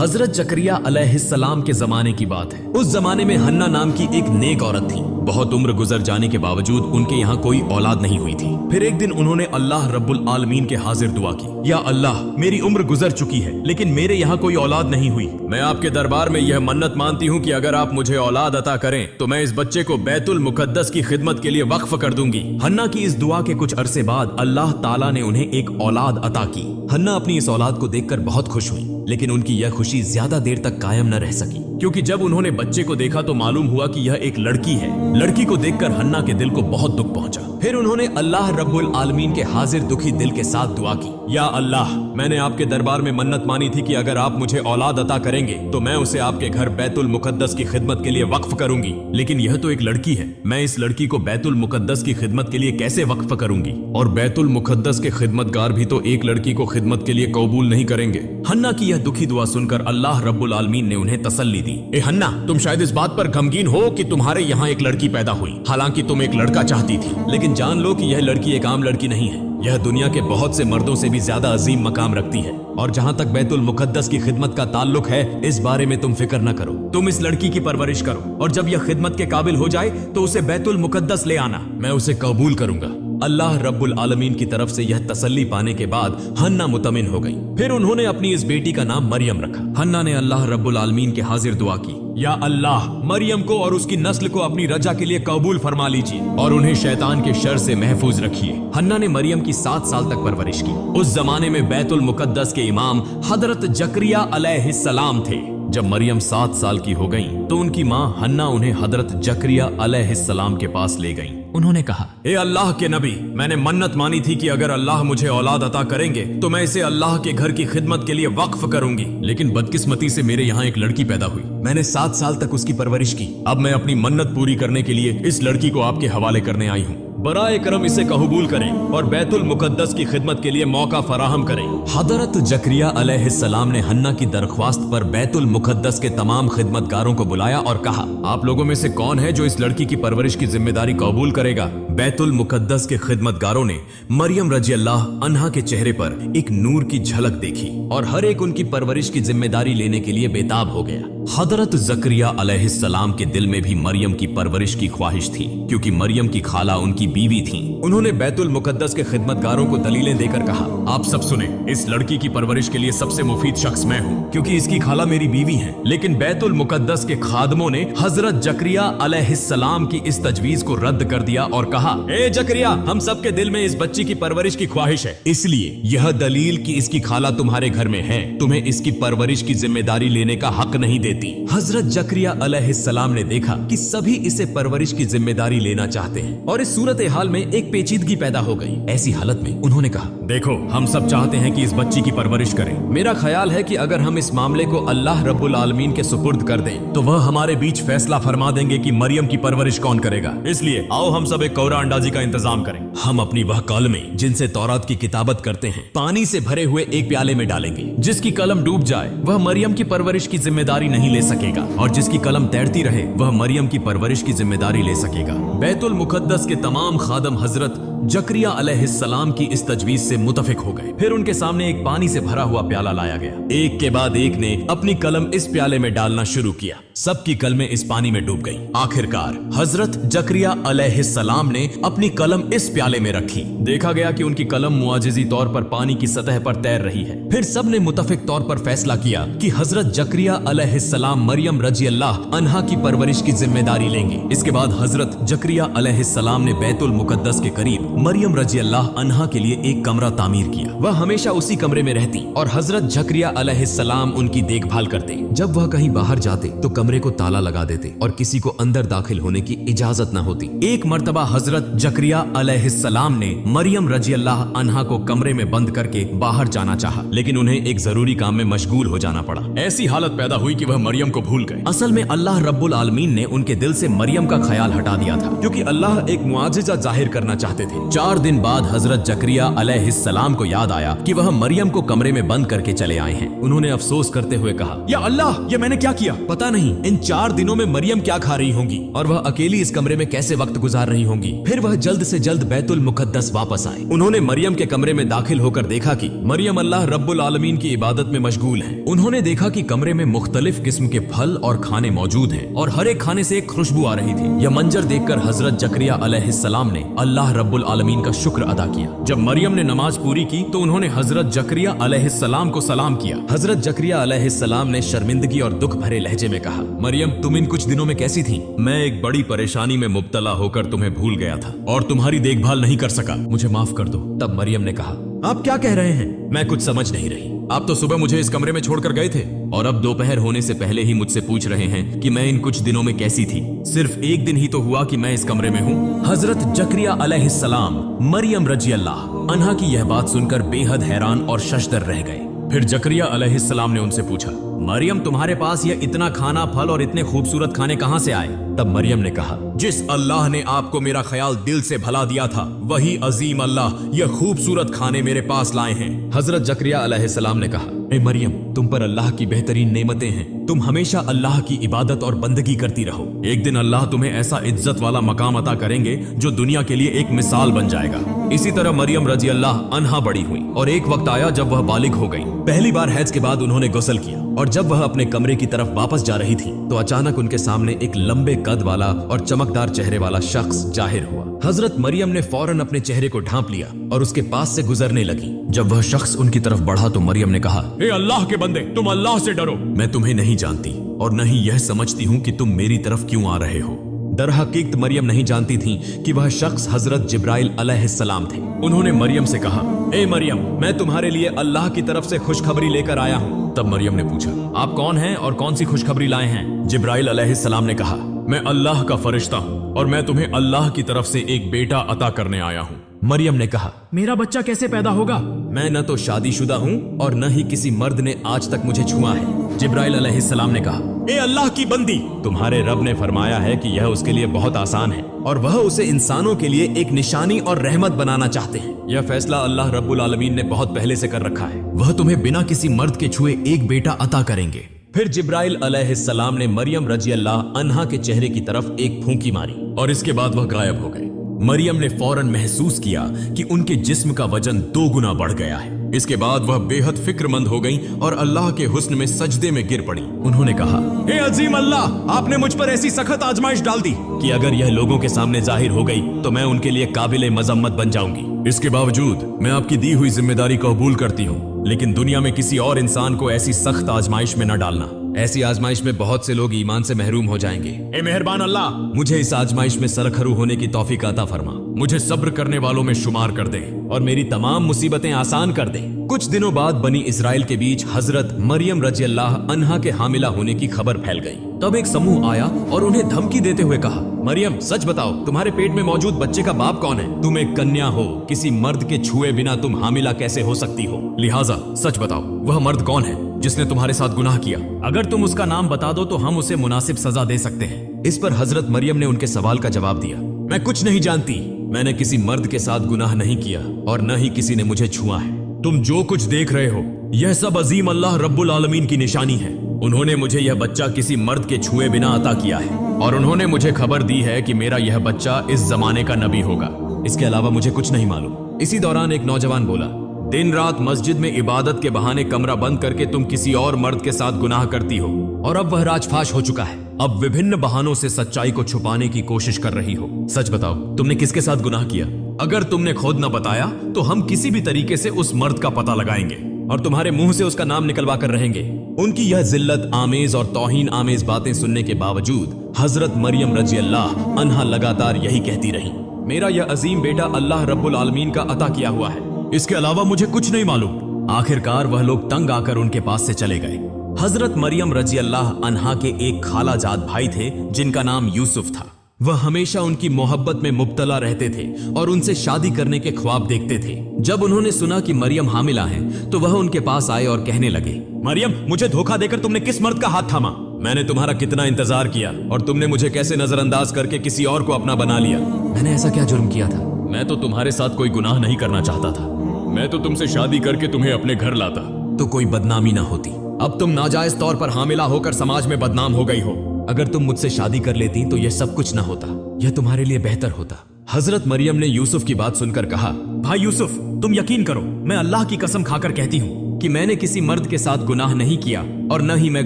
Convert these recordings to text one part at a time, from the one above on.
हजरत जकरिया अलैहिस्सलाम के जमाने की बात है। उस जमाने में हन्ना नाम की एक नेक औरत थी। बहुत उम्र गुजर जाने के बावजूद उनके यहाँ कोई औलाद नहीं हुई थी। फिर एक दिन उन्होंने अल्लाह रब्बुल आलमीन के हाजिर दुआ की, या अल्लाह, मेरी उम्र गुजर चुकी है लेकिन मेरे यहाँ कोई औलाद नहीं हुई। मैं आपके दरबार में यह मन्नत मानती हूँ कि अगर आप मुझे औलाद अता करें तो मैं इस बच्चे को बैतुल मुकद्दस की खिदमत के लिए वक्फ कर दूंगी। हन्ना की इस दुआ के कुछ अरसे बाद अल्लाह ताला ने उन्हें एक औलाद अता की। हन्ना अपनी इस औलाद को देखकर बहुत खुश हुई, लेकिन उनकी यह खुशी ज्यादा देर तक कायम न रह सकी, क्योंकि जब उन्होंने बच्चे को देखा तो मालूम हुआ कि यह एक लड़की है। लड़की को देखकर हन्ना के दिल को बहुत दुख पहुंचा। फिर उन्होंने अल्लाह रब्बुल आलमीन के हाजिर दुखी दिल के साथ दुआ की, या अल्लाह, मैंने आपके दरबार में मन्नत मानी थी कि अगर आप मुझे औलाद अता करेंगे तो मैं उसे आपके घर बैतुल मुकद्दस की खिदमत के लिए वक्फ करूंगी, लेकिन यह तो एक लड़की है। मैं इस लड़की को बैतुल मुकद्दस की खिदमत के लिए कैसे वक्फ करूंगी? और बैतुल मुकद्दस के खिदमतगार भी तो एक लड़की को खिदमत के लिए कबूल नहीं करेंगे। हन्ना की यह दुखी दुआ सुनकर अल्लाह रब्बुल आलमीन ने उन्हें तसल्ली दी। ए हन्ना, तुम शायद इस बात पर गमगीन हो कि तुम्हारे यहाँ एक लड़की पैदा हुई, हालांकि तुम एक लड़का चाहती थी, लेकिन जान लो कि यह लड़की एक आम लड़की नहीं है। यह दुनिया के बहुत से मर्दों से भी ज्यादा अजीम मकाम रखती है। और जहाँ तक बैतुल मुकद्दस की खिदमत का ताल्लुक है, इस बारे में तुम फिक्र न करो। तुम इस लड़की की परवरिश करो और जब यह खिदमत के काबिल हो जाए तो उसे बैतुल मुकद्दस ले आना, मैं उसे कबूल करूंगा। अल्लाह रब्बुल आलमीन की तरफ से यह तसल्ली पाने के बाद हन्ना मुतमिन हो गई। फिर उन्होंने अपनी इस बेटी का नाम मरियम रखा। हन्ना ने अल्लाह रब्बुल आलमीन के हाजिर दुआ की, या अल्लाह, मरियम को और उसकी नस्ल को अपनी रजा के लिए कबूल फरमा लीजिए और उन्हें शैतान के शर से महफूज रखिए। हन्ना ने मरियम की 7 साल तक परवरिश की। उस जमाने में बैतुल मुकद्दस के इमाम हजरत जकरिया अलैहिस्सलाम थे। जब मरियम 7 साल की हो गईं, तो उनकी माँ हन्ना उन्हें हजरत जकरिया अलैहिस्सलाम के पास ले गईं। उन्होंने कहा, ए अल्लाह के नबी, मैंने मन्नत मानी थी कि अगर अल्लाह मुझे औलाद अता करेंगे तो मैं इसे अल्लाह के घर की खिदमत के लिए वक्फ करूंगी, लेकिन बदकिस्मती से मेरे यहाँ एक लड़की पैदा हुई। मैंने 7 साल तक उसकी परवरिश की। अब मैं अपनी मन्नत पूरी करने के लिए इस लड़की को आपके हवाले करने आई हूँ। बराए करम इसे कबूल करें और बैतुल मुकद्दस की खिदमत के लिए मौका फराहम करें। हजरत जकरिया अलैहिस्सलाम ने हन्ना की दरख्वास्त पर बैतुल मुकद्दस के तमाम खिदमतगारों को बुलाया और कहा, आप लोगों में से कौन है जो इस लड़की की परवरिश की जिम्मेदारी कबूल करेगा? बैतुल मुकद्दस के खिदमतगारों ने मरियम रजी अल्लाह अन्हा के चेहरे पर एक नूर की झलक देखी और हर एक उनकी परवरिश की जिम्मेदारी लेने के लिए बेताब हो गया। हजरत जकरिया अलैहिस्सलाम के दिल में भी मरियम की परवरिश की ख्वाहिश थी, क्योंकि मरियम की खाला उनकी बीवी थी। उन्होंने बैतुल मुकद्दस के खिदमतगारों को दलीलें देकर कहा, आप सब सुने, इस लड़की की परवरिश के लिए सबसे मुफीद शख्स मैं हूँ, क्योंकि इसकी खाला मेरी बीवी है। लेकिन बैतुल मुकद्दस के खादमों ने हजरत जकरिया अलैहिस्सलाम की इस तजवीज को रद्द कर दिया और कहा, ए जकरिया, हम सब के दिल में इस बच्ची की परवरिश की ख्वाहिश है, इसलिए यह दलील कि इसकी खाला तुम्हारे घर में है तुम्हें इसकी परवरिश की जिम्मेदारी लेने का हक नहीं देती। हजरत जकरिया अलैहिस्सलाम ने देखा कि सभी इसे परवरिश की जिम्मेदारी लेना चाहते हैं और इस सूरत हाल में एक पेचीदगी पैदा हो गई। ऐसी हालत में उन्होंने कहा, देखो, हम सब चाहते हैं कि इस बच्ची की परवरिश करें। मेरा ख्याल है कि अगर हम इस मामले को अल्लाह रब्बुल आलमीन के सुपुर्द कर दें तो वह हमारे बीच फैसला फरमा देंगे कि मरियम की परवरिश कौन करेगा। इसलिए आओ हम सब एक कौरा अंदाजी का इंतजाम करें। हम अपनी वह कलमें जिनसे तौरात की किताबत करते हैं पानी से भरे हुए एक प्याले में डालेंगे। जिसकी कलम डूब जाए वह मरियम की परवरिश की जिम्मेदारी नहीं ले सकेगा और जिसकी कलम तैरती रहे वह मरियम की परवरिश की जिम्मेदारी ले सकेगा। बैतुल मुकद्दस के तमाम खादम हजरत जकरिया अलैहिस्सलाम की इस तजवीज से मुतफिक हो गए। फिर उनके सामने एक पानी से भरा हुआ प्याला लाया गया। एक के बाद एक ने अपनी कलम इस प्याले में डालना शुरू किया। सबकी कलमें इस पानी में डूब गईं। आखिरकार हजरत जकरिया अलैहिस्सलाम ने अपनी कलम इस प्याले में रखी। देखा गया कि उनकी कलम मुआजिजी तौर पर पानी की सतह पर तैर रही है। फिर सब ने मुतफिक तौर पर फैसला किया कि हजरत जकरिया अलैहिस्सलाम मरियम रजी अल्लाह अन्हा की परवरिश की जिम्मेदारी लेंगे। इसके बाद हजरत जकरिया अलैहिस्सलाम ने बैतुल मुकद्दस के करीब मरियम रजी अल्लाह अन्हा के लिए एक कमरा तामीर किया। वह हमेशा उसी कमरे में रहती और हजरत जकरिया अलैहिस्सलाम उनकी देखभाल करते। जब वह कहीं बाहर जाते तो कमरे को ताला लगा देते और किसी को अंदर दाखिल होने की इजाजत न होती। एक मर्तबा हजरत जकरिया अलैहिस्सलाम ने मरियम रजी अल्लाह अन्हा को कमरे में बंद करके बाहर जाना चाहा, लेकिन उन्हें एक जरूरी काम में मशगूल हो जाना पड़ा। ऐसी हालत पैदा हुई कि वह मरियम को भूल गए। असल में अल्लाह रब्बुल आलमीन ने उनके दिल से मरियम का ख्याल हटा दिया था, क्योंकि अल्लाह एक मुआजिजा जाहिर करना चाहते थे। 4 दिन बाद हजरत जकरिया अलैहिस्सलाम को याद आया कि वह मरियम को कमरे में बंद करके चले आए हैं। उन्होंने अफसोस करते हुए कहा, या अल्लाह, ये मैंने क्या किया? पता नहीं इन 4 दिनों में मरियम क्या खा रही होंगी और वह अकेली इस कमरे में कैसे वक्त गुजार रही होंगी। फिर वह जल्द से जल्द बैतुल मुकद्दस वापस आए। उन्होंने मरियम के कमरे में दाखिल होकर देखा कि मरियम अल्लाह रब्बुल आलमीन की इबादत में मशगूल है। उन्होंने देखा कि कमरे में मुख्तलिफ किस्म के फल और खाने मौजूद हैं और हर एक खाने से एक खुशबू आ रही थी। यह मंजर देखकर हजरत जकरिया अलैहिस्सलाम ने अल्लाह रब्बुल आलमीन का शुक्र अदा किया। जब मरियम ने नमाज पूरी की तो उन्होंने हजरत जकरिया अलैहिस्सलाम को सलाम किया। हजरत जकरिया अलैहिस्सलाम ने शर्मिंदगी और दुख भरे लहजे में कहा, मरियम, तुम इन कुछ दिनों में कैसी थी? मैं एक बड़ी परेशानी में मुब्तला होकर तुम्हें भूल गया था और तुम्हारी देखभाल नहीं कर सका, मुझे माफ कर दो। तब मरियम ने कहा, आप क्या कह रहे हैं? मैं कुछ समझ नहीं रही। आप तो सुबह मुझे इस कमरे में छोड़कर गए थे और अब दोपहर होने से पहले ही मुझसे पूछ रहे हैं कि मैं इन कुछ दिनों में कैसी थी। सिर्फ एक दिन ही तो हुआ कि मैं इस कमरे में हूँ। हजरत जकरिया अलैहिस्सलाम मरियम रजी अल्लाह अन्हा की यह बात सुनकर बेहद हैरान और शशदर रह गए। फिर जकरिया अलैहिस्सलाम ने उनसे पूछा, मरियम, तुम्हारे पास यह इतना खाना, फल और इतने खूबसूरत खाने कहाँ से आए? तब मरियम ने कहा, जिस अल्लाह ने आपको मेरा ख्याल दिल से भला दिया था, वही अजीम अल्लाह यह खूबसूरत खाने मेरे पास लाए हैं। हजरत जकरिया अलैहिस्सलाम ने कहा, ए मरियम, तुम पर अल्लाह की बेहतरीन नेमतें हैं। तुम हमेशा अल्लाह की इबादत और बंदगी करती रहो। एक दिन अल्लाह तुम्हें ऐसा इज्जत वाला मकाम अता करेंगे जो दुनिया के लिए एक मिसाल बन जाएगा। इसी तरह मरियम रजी अल्लाह अन्हा बड़ी हुई और एक वक्त आया जब वह बालिग हो गई। पहली बार हैज के बाद उन्होंने गुस्ल किया और जब वह अपने कमरे की तरफ वापस जा रही थी तो अचानक उनके सामने एक लंबे कद वाला और चमकदार चेहरे वाला शख्स जाहिर हुआ। हजरत मरियम ने फौरन अपने चेहरे को ढांप लिया और उसके पास से गुजरने लगी। जब वह शख्स उनकी तरफ बढ़ा तो मरियम ने कहा, हे अल्लाह के बंदे, तुम अल्लाह से डरो। मैं तुम्हें नहीं जानती और न ही यह समझती हूँ कि तुम मेरी तरफ क्यों आ रहे हो। दरहकीकत मरियम नहीं जानती थी कि वह शख्स हजरत जिब्राइल अलैहिस्सलाम थे। उन्होंने मरियम से कहा, ए मरियम, मैं तुम्हारे लिए अल्लाह की तरफ से खुशखबरी लेकर आया हूँ। तब मरियम ने पूछा, आप कौन हैं और कौन सी खुशखबरी लाए हैं? जिब्राइल अलैहिस्सलाम ने कहा, मैं अल्लाह का फरिश्ता हूँ और मैं तुम्हें अल्लाह की तरफ से एक बेटा अता करने आया हूँ। मरियम ने कहा, मेरा बच्चा कैसे पैदा होगा? मैं न तो शादीशुदा हूँ और न ही किसी मर्द ने आज तक मुझे छुआ है। जिब्राइल अलैहिस्सलाम ने कहा, ए अल्लाह की बंदी, तुम्हारे रब ने फरमाया है कि यह उसके लिए बहुत आसान है और वह उसे इंसानों के लिए एक निशानी और रहमत बनाना चाहते हैं। यह फैसला अल्लाह रब्बुल आलमीन ने बहुत पहले से कर रखा है। वह तुम्हें बिना किसी मर्द के छुए एक बेटा अता करेंगे। फिर जिब्राइल अलैहिस्सलाम ने मरियम रजी अल्लाह अन्हा के चेहरे की तरफ एक फूंकी मारी और इसके बाद वह गायब हो गए। मरियम ने फौरन महसूस किया कि उनके जिस्म का वजन 2 गुना बढ़ गया है। इसके बाद वह बेहद फिक्रमंद हो गईं और अल्लाह के हुस्न में सजदे में गिर पड़ी। उन्होंने कहा, हे अजीम अल्लाह, आपने मुझ पर ऐसी सख्त आजमाइश डाल दी कि अगर यह लोगों के सामने जाहिर हो गई तो मैं उनके लिए काबिले मजम्मत बन जाऊंगी। इसके बावजूद मैं आपकी दी हुई जिम्मेदारी कबूल करती हूँ, लेकिन दुनिया में किसी और इंसान को ऐसी सख्त आजमाइश में न डालना। ऐसी आजमाइश में बहुत से लोग ईमान से महरूम हो जाएंगे। ए मेहरबान अल्लाह, मुझे इस आजमाइश में सरखरू होने की तौफीक अता फरमा। मुझे सब्र करने वालों में शुमार कर दे और मेरी तमाम मुसीबतें आसान कर दे। कुछ दिनों बाद बनी इस्राइल के बीच हजरत मरियम रजी अल्लाह अन्हा के हामिला होने की खबर फैल गई। तब एक समूह आया और उन्हें धमकी देते हुए कहा, मरियम, सच बताओ, तुम्हारे पेट में मौजूद बच्चे का बाप कौन है? तुम एक कन्या हो, किसी मर्द के छुए बिना तुम हामिला कैसे हो सकती हो? लिहाजा सच बताओ, वह मर्द कौन है जिसने तुम्हारे साथ गुनाह किया? अगर तुम उसका नाम बता दो तो हम उसे मुनासिब सजा दे सकते हैं। इस पर हजरत मरियम ने उनके सवाल का जवाब दिया, मैं कुछ नहीं जानती। मैंने किसी मर्द के साथ गुनाह नहीं किया और न ही किसी ने मुझे छुआ है। तुम जो कुछ देख रहे हो यह सब अजीम अल्लाह रब्बुल आलमीन की निशानी है। उन्होंने मुझे यह बच्चा किसी मर्द के छुए बिना अता किया है और उन्होंने मुझे खबर दी है कि मेरा यह बच्चा इस जमाने का नबी होगा। इसके अलावा मुझे कुछ नहीं मालूम। इसी दौरान एक नौजवान बोला, दिन रात मस्जिद में इबादत के बहाने कमरा बंद करके तुम किसी और मर्द के साथ गुनाह करती हो और अब वह राजफाश हो चुका है। अब विभिन्न बहानों से सच्चाई को छुपाने की कोशिश कर रही हो। सच बताओ, तुमने किसके साथ गुनाह किया? अगर तुमने खुद न बताया तो हम किसी भी तरीके से उस मर्द का पता लगाएंगे और तुम्हारे मुंह से उसका नाम निकलवा कर रहेंगे। उनकी यह जिल्लत आमेज और तौहीन आमेज बातें सुनने के बावजूद हजरत मरियम रजी अल्लाह अन्हा लगातार यही कहती रही, मेरा यह अजीम बेटा अल्लाह रब्बुल आलमीन का अता किया हुआ है, इसके अलावा मुझे कुछ नहीं मालूम। आखिरकार वह लोग तंग आकर उनके पास से चले गए। हजरत मरियम रजी अल्लाह अन्हा के एक खालाजाद भाई थे जिनका नाम यूसुफ था। वह हमेशा उनकी मोहब्बत में मुब्तला रहते थे और उनसे शादी करने के ख्वाब देखते थे। जब उन्होंने सुना कि मरियम हामिला है तो वह उनके पास आए और कहने लगे, मरियम, मुझे धोखा देकर तुमने किस मर्द का हाथ थामा? मैंने तुम्हारा कितना इंतजार किया और तुमने मुझे कैसे नजरअंदाज करके किसी और को अपना बना लिया। मैंने ऐसा क्या जुर्म किया था? मैं तो तुम्हारे साथ कोई गुनाह नहीं करना चाहता था। मैं तो तुमसे शादी करके तुम्हें अपने घर लाता तो कोई बदनामी ना होती। अब तुम नाजायज तौर पर हामिला होकर समाज में बदनाम हो गई हो। अगर तुम मुझसे शादी कर लेती तो यह सब कुछ ना होता, यह तुम्हारे लिए बेहतर होता। हजरत मरियम ने यूसुफ की बात सुनकर कहा, भाई यूसुफ, तुम यकीन करो, मैं अल्लाह की कसम खाकर कहती हूँ कि मैंने किसी मर्द के साथ गुनाह नहीं किया और न ही मैं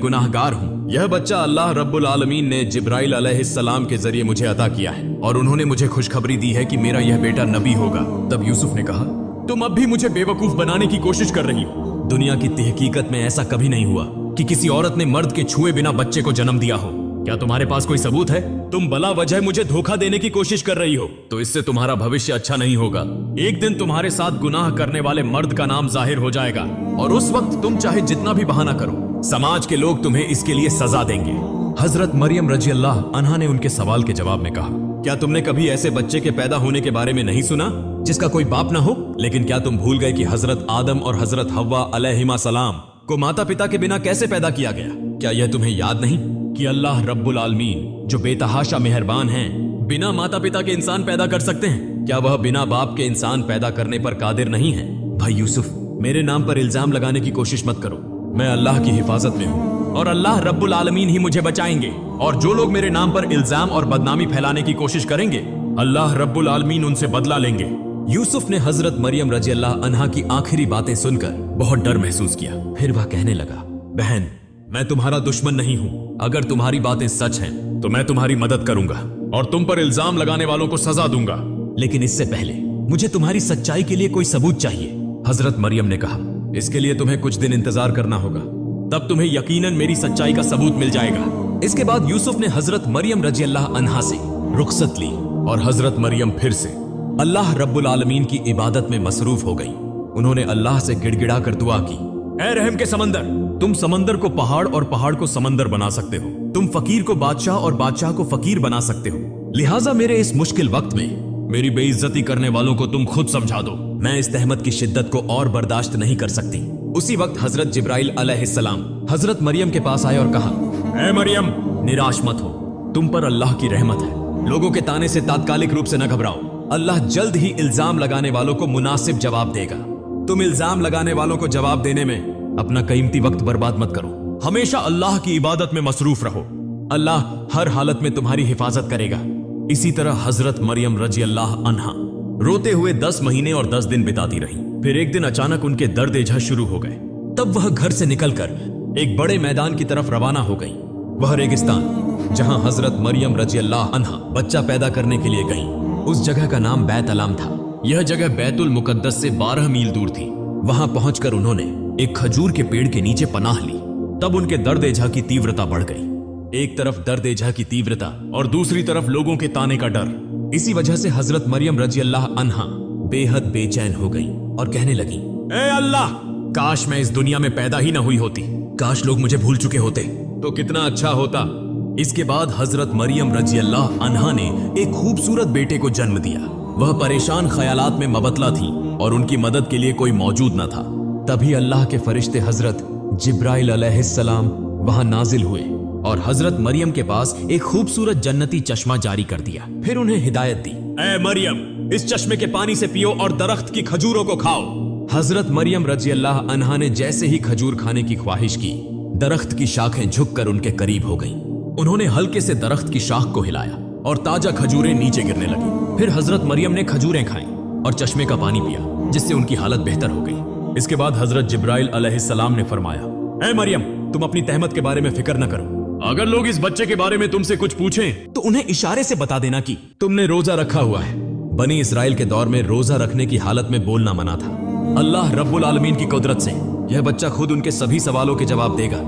गुनाहगार हूँ। यह बच्चा अल्लाह रब्बुल आलमीन ने जिब्राइल अलैहिस्सलाम के जरिए मुझे अता किया है और उन्होंने मुझे खुशखबरी दी है कि मेरा यह बेटा नबी होगा। तब यूसुफ ने कहा, तुम अब भी मुझे बेवकूफ बनाने की कोशिश कर रही हो। दुनिया की तहकीकत में ऐसा कभी नहीं हुआ कि किसी औरत ने मर्द के छुए बिना बच्चे को जन्म दिया हो। क्या तुम्हारे पास कोई सबूत है? तुम बला वजह मुझे धोखा देने की कोशिश कर रही हो, तो इससे तुम्हारा भविष्य अच्छा नहीं होगा। एक दिन तुम्हारे साथ गुनाह करने वाले मर्द का नाम जाहिर हो जाएगा और उस वक्त तुम चाहे जितना भी बहाना करो, समाज के लोग तुम्हें इसके लिए सजा देंगे। हजरत मरियम रजी अल्लाह अन्हा ने उनके सवाल के जवाब में कहा, क्या तुमने कभी ऐसे बच्चे के पैदा होने के बारे में नहीं सुना जिसका कोई बाप ना हो? लेकिन क्या तुम भूल गए कि हजरत आदम और हजरत हव्वा अलैहिमा सलाम को माता पिता के बिना कैसे पैदा किया गया? क्या यह तुम्हें याद नहीं कि अल्लाह रब्बुल आलमीन जो बेतहाशा मेहरबान हैं, बिना माता पिता के इंसान पैदा कर सकते हैं? क्या वह बिना बाप के इंसान पैदा करने पर कादिर नहीं है? भाई यूसुफ, मेरे नाम पर इल्जाम लगाने की कोशिश मत करो। मैं अल्लाह की हिफाजत में हूँ और अल्लाह रब्बुल आलमीन ही मुझे बचाएंगे। और जो लोग मेरे नाम पर इल्जाम और बदनामी फैलाने की कोशिश करेंगे, अल्लाह रब्बुल आलमीन उनसे बदला लेंगे। यूसुफ ने हजरत मरियम रजी अल्लाह अन्हा की आखिरी बातें सुनकर बहुत डर महसूस किया। फिर वह कहने लगा, बहन, मैं तुम्हारा दुश्मन नहीं हूँ। अगर तुम्हारी बातें सच हैं, तो मैं तुम्हारी मदद करूंगा और तुम पर इल्जाम लगाने वालों को सजा दूंगा। लेकिन इससे पहले मुझे तुम्हारी सच्चाई के लिए कोई सबूत चाहिए। हजरत मरियम ने कहा, इसके लिए तुम्हें कुछ दिन इंतजार करना होगा, तब तुम्हें यकीनन मेरी सच्चाई का सबूत मिल जाएगा। इसके बाद यूसुफ ने हजरत मरियम रजी अल्लाह अन्हा से रुखसत ली और हजरत मरियम फिर से अल्लाह रब्बुल आलमीन की इबादत में मसरूफ हो गई। उन्होंने अल्लाह से गिड़गिड़ा कर दुआ की, ऐ रहम के समंदर, तुम समंदर को पहाड़ और पहाड़ को समंदर बना सकते हो। तुम फकीर को बादशाह और बादशाह को फकीर बना सकते हो। लिहाजा मेरे इस मुश्किल वक्त में मेरी बेइज्जती करने वालों को तुम खुद समझा दो। मैं इस तहमत की शिद्दत को और बर्दाश्त नहीं कर सकती। उसी वक्त हजरत जिब्राइल अलैहिस्सलाम हजरत मरियम के पास आए और कहा, ऐ मरियम, निराश मत हो, तुम पर अल्लाह की रहमत है। लोगों के ताने से तात्कालिक रूप से न घबराओ, अल्लाह जल्द ही इल्जाम लगाने वालों को मुनासिब जवाब देगा। तुम इल्जाम लगाने वालों को जवाब देने में अपना कीमती वक्त बर्बाद मत करो। हमेशा अल्लाह की इबादत में मसरूफ रहो। अल्लाह हर हालत में तुम्हारी हिफाजत करेगा। इसी तरह हजरत मरियम रजी अल्लाह अन्हा रोते हुए 10 महीने और 10 दिन बिताती रही। फिर एक दिन अचानक उनके दर्द एजा शुरू हो गए। तब वह घर से निकलकर एक बड़े मैदान की तरफ रवाना हो गई। वह रेगिस्तान जहां हजरत मरियम रजी अल्लाह अन्हा बच्चा पैदा करने के लिए गई, उस जगह का नाम बैत अलाम था। यह जगह बैतुल मुकद्दस से 12 मील दूर थी। वहां पहुंचकर उन्होंने एक खजूर के पेड़ के नीचे पनाह ली। तब उनके दर्द एजा की तीव्रता बढ़ गई। एक तरफ दर्द एजा की तीव्रता और दूसरी तरफ लोगों के ताने का डर। इसी वजह से हजरत मरियम रजी अल्लाह अन्हा बेहद बेचैन हो गई और कहने लगी, ए अल्लाह, काश मैं इस दुनिया में पैदा ही ना हुई होती। काश लोग मुझे भूल चुके होते तो कितना अच्छा होता। इसके बाद हजरत मरियम रजी अल्लाह अन्हा ने एक खूबसूरत बेटे को जन्म दिया। वह परेशान ख्यालात में मबतला थी और उनकी मदद के लिए कोई मौजूद न था। तभी अल्लाह के फरिश्ते हजरत जिब्राइल अलैहिस्सलाम वहां नाजिल हुए और हजरत मरियम के पास एक खूबसूरत जन्नती चश्मा जारी कर दिया। फिर उन्हें हिदायत दी, ऐ मरियम, इस चश्मे के पानी से पियो और दरख्त की खजूरों को खाओ। हजरत मरियम रजी अल्लाह अन्हा ने जैसे ही खजूर खाने की ख्वाहिश की, दरख्त की शाखें झुककर उनके करीब हो गईं। उन्होंने हल्के से दरख्त की शाख को हिलाया और ताजा खजूरें नीचे गिरने लगी। फिर हजरत मरियम ने खजूरें खाईं और चश्मे का पानी पिया, जिससे उनकी हालत बेहतर हो गई। इसके बाद हजरत जिब्राइल अलैहिस्सलाम ने फरमाया, ऐ मरियम, तुम अपनी तहमत के बारे में फिक्र न करो। अगर लोग इस बच्चे के बारे में तुमसे कुछ पूछें तो उन्हें इशारे से बता देना कि तुमने रोजा रखा हुआ है। बनी इसराइल के दौर में रोजा रखने की हालत में बोलना मना था। अल्लाह रब्बुल आलमीन की कुदरत से यह बच्चा खुद उनके सभी सवालों के जवाब देगा।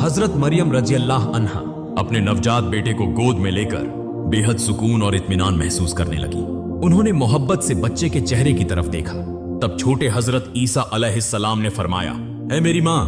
हजरत मरियम रजी अल्लाह अन्हा अपने नवजात बेटे को गोद में लेकर बेहद सुकून और इत्मीनान महसूस करने लगी। उन्होंने मोहब्बत से बच्चे के चेहरे की तरफ देखा। तब छोटे हजरत ईसा अलैहिस्सलाम ने फरमाया, ऐ मेरी माँ,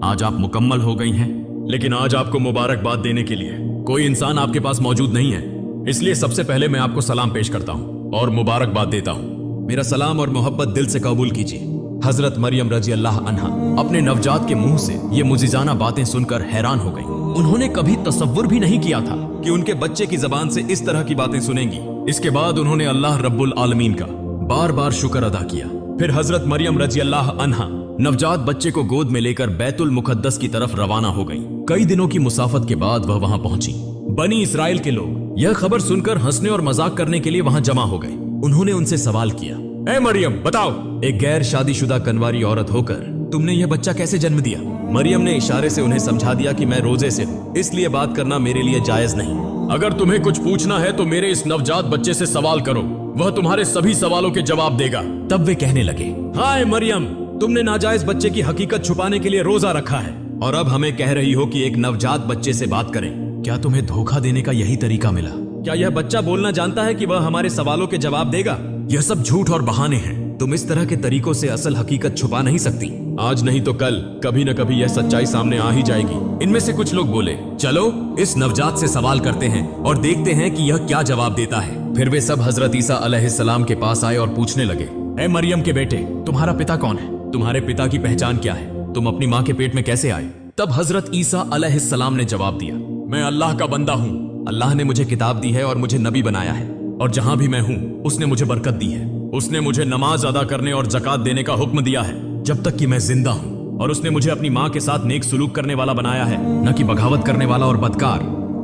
आज आप मुकम्मल हो गई हैं, लेकिन आज आपको मुबारकबाद देने के लिए कोई इंसान आपके पास मौजूद नहीं है। इसलिए सबसे पहले मैं आपको सलाम पेश करता हूँ और मुबारकबाद देता हूँ। मेरा सलाम और मोहब्बत दिल से कबूल कीजिए। हजरत मरियम रजी अल्लाह अन्हा अपने नवजात के मुंह से ये मुजिजाना बातें सुनकर हैरान हो गईं। उन्होंने कभी तसव्वुर भी नहीं किया था कि उनके बच्चे की जबान से इस तरह की बातें सुनेंगी। इसके बाद उन्होंने अल्लाह रब्बुल आलमीन का बार बार शुक्र अदा किया। फिर हजरत मरियम रजी अल्लाह अन्हा नवजात बच्चे को गोद में लेकर बैतुल मुकद्दस की तरफ रवाना हो गई। कई दिनों की मुसाफत के बाद वह वहां पहुंची। बनी इसराइल के लोग यह खबर सुनकर हंसने और मजाक करने के लिए वहां जमा हो गए। उन्होंने उनसे सवाल किया, ए मरियम बताओ, एक गैर शादीशुदा कन्वारी औरत होकर तुमने यह बच्चा कैसे जन्म दिया? मरियम ने इशारे से उन्हें समझा दिया कि मैं रोजे से हूँ, इसलिए बात करना मेरे लिए जायज नहीं। अगर तुम्हें कुछ पूछना है तो मेरे इस नवजात बच्चे से सवाल करो, वह तुम्हारे सभी सवालों के जवाब देगा। तब वे कहने लगे, हाय मरियम, तुमने नाजायज बच्चे की हकीकत छुपाने के लिए रोजा रखा है और अब हमें कह रही हो कि एक नवजात बच्चे से बात करें। क्या तुम्हें धोखा देने का यही तरीका मिला? क्या यह बच्चा बोलना जानता है कि वह हमारे सवालों के जवाब देगा? यह सब झूठ और बहाने हैं। तुम इस तरह के तरीकों से असल हकीकत छुपा नहीं सकती। आज नहीं तो कल कभी न कभी यह सच्चाई सामने आ ही जाएगी। इनमें से कुछ लोग बोले, चलो इस नवजात से सवाल करते हैं और देखते हैं कि यह क्या जवाब देता है। फिर वे सब हजरत ईसा अलैहिस्सलाम के पास आए और पूछने लगे, ए मरियम के बेटे, तुम्हारा पिता कौन है? तुम्हारे पिता की पहचान क्या है? तुम अपनी माँ के पेट में कैसे आए? तब हजरत ईसा अलैहिस्सलाम ने जवाब दिया, मैं अल्लाह का बंदा हूँ। अल्लाह ने मुझे किताब दी है और मुझे नबी बनाया है, और जहां भी मैं हूँ उसने मुझे बरकत दी है। उसने मुझे नमाज अदा करने और ज़कात देने का हुक्म दिया है जब तक कि मैं जिंदा हूँ, और उसने मुझे अपनी माँ के साथ नेक सुलूक करने वाला बनाया है, न कि बगावत करने वाला और बदकार।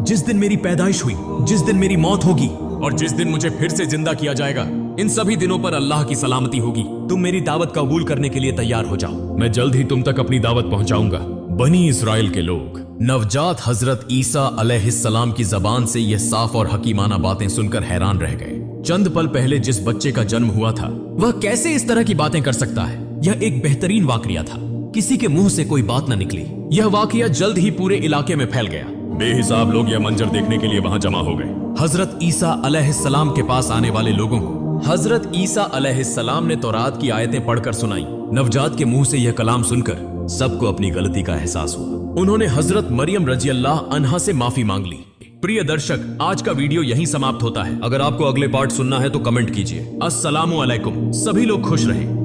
जिस दिन मेरी पैदाइश हुई, जिस दिन मेरी मौत होगी और जिस दिन मुझे फिर से जिंदा किया जाएगा, इन सभी दिनों पर अल्लाह की सलामती होगी। तुम मेरी दावत कबूल करने के लिए तैयार हो जाओ, मैं जल्द ही तुम तक अपनी दावत पहुंचाऊंगा। बनी इसराइल के लोग नवजात हजरत ईसा अलैहिस्सलाम की जबान से यह साफ और हकीमाना बातें सुनकर हैरान रह गए। चंद पल पहले जिस बच्चे का जन्म हुआ था वह कैसे इस तरह की बातें कर सकता है? यह एक बेहतरीन वाकया था। किसी के मुंह से कोई बात न निकली। यह वाकया जल्द ही पूरे इलाके में फैल गया। बेहिसाब लोग यह मंजर देखने के लिए वहां जमा हो गए। हजरत ईसा अलैहिस्सलाम के पास आने वाले लोगों को हजरत ईसा अलैहिस्सलाम ने तौरात की आयतें पढ़कर सुनाई। नवजात के मुंह से यह कलाम सुनकर सबको अपनी गलती का एहसास हुआ। उन्होंने हजरत मरियम रजी अल्लाह अन्हा से माफी मांग ली। प्रिय दर्शक, आज का वीडियो यहीं समाप्त होता है। अगर आपको अगले पार्ट सुनना है तो कमेंट कीजिए। अस्सलामु अलैकुम। सभी लोग खुश रहें।